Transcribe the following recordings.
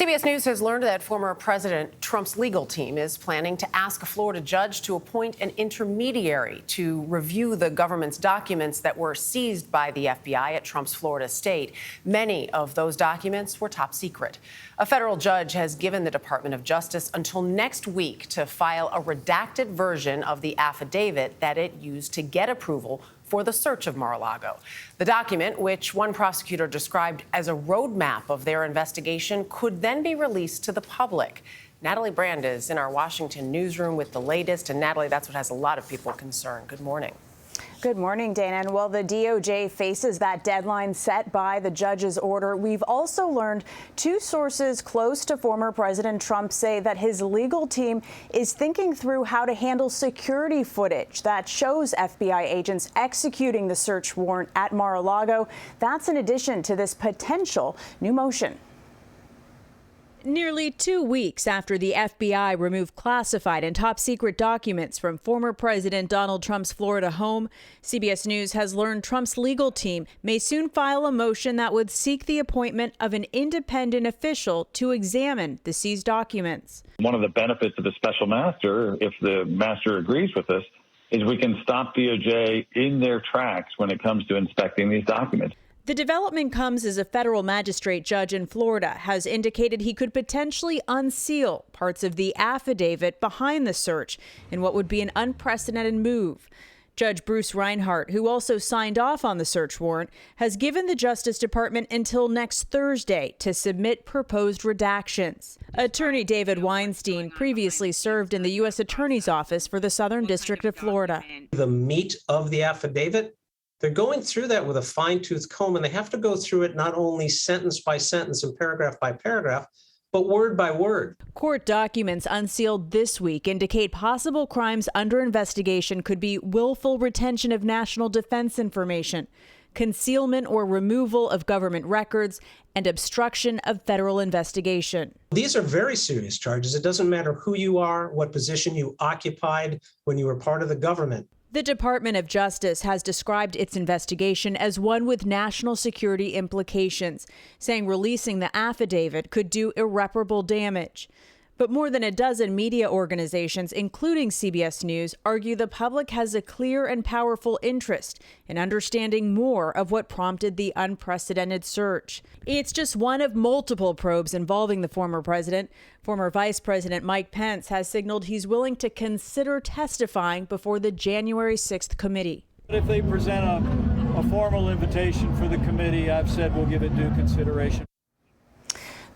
CBS News has learned that former President Trump's legal team is planning to ask a Florida judge to appoint an intermediary to review the government's documents that were seized by the FBI at Trump's Florida estate. Many of those documents were top secret. A federal judge has given the Department of Justice until next week to file a redacted version of the affidavit that it used to get approval for the search of Mar-a-Lago. The document, which one prosecutor described as a roadmap of their investigation, could then be released to the public. Natalie Brand is in our Washington newsroom with the latest. And Natalie, that's what has a lot of people concerned. Good morning. Good morning, Dana. And while the DOJ faces that deadline set by the judge's order, we've also learned two sources close to former President Trump say that his legal team is thinking through how to handle security footage that shows FBI agents executing the search warrant at Mar-a-Lago. That's in addition to this potential new motion. Nearly 2 weeks after the FBI removed classified and top secret documents from former President Donald Trump's Florida home, CBS News has learned Trump's legal team may soon file a motion that would seek the appointment of an independent official to examine the seized documents. One of the benefits of a special master, if the master agrees with us, is we can stop DOJ in their tracks when it comes to inspecting these documents. The development comes as a federal magistrate judge in Florida has indicated he could potentially unseal parts of the affidavit behind the search in what would be an unprecedented move. Judge Bruce Reinhart, who also signed off on the search warrant, has given the Justice Department until next Thursday to submit proposed redactions. Attorney David Weinstein previously served in the U.S. Attorney's Office for the Southern District of Florida. The meat of the affidavit, they're going through that with a fine-tooth comb, and they have to go through it not only sentence by sentence and paragraph by paragraph, but word by word. Court documents unsealed this week indicate possible crimes under investigation could be willful retention of national defense information, concealment or removal of government records, and obstruction of federal investigation. These are very serious charges. It doesn't matter who you are, what position you occupied when you were part of the government. The Department of Justice has described its investigation as one with national security implications, saying releasing the affidavit could do irreparable damage. But more than a dozen media organizations, including CBS News, argue the public has a clear and powerful interest in understanding more of what prompted the unprecedented search. It's just one of multiple probes involving the former president. Former Vice President Mike Pence has signaled he's willing to consider testifying before the January 6th committee. If they present a formal invitation for the committee, I've said we'll give it due consideration.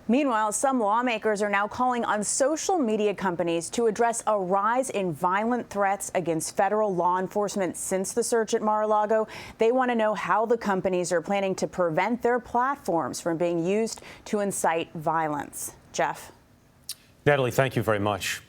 Meanwhile, some lawmakers are now calling on social media companies to address a rise in violent threats against federal law enforcement since the search at Mar-a-Lago. They want to know how the companies are planning to prevent their platforms from being used to incite violence. Jeff. Natalie, thank you very much.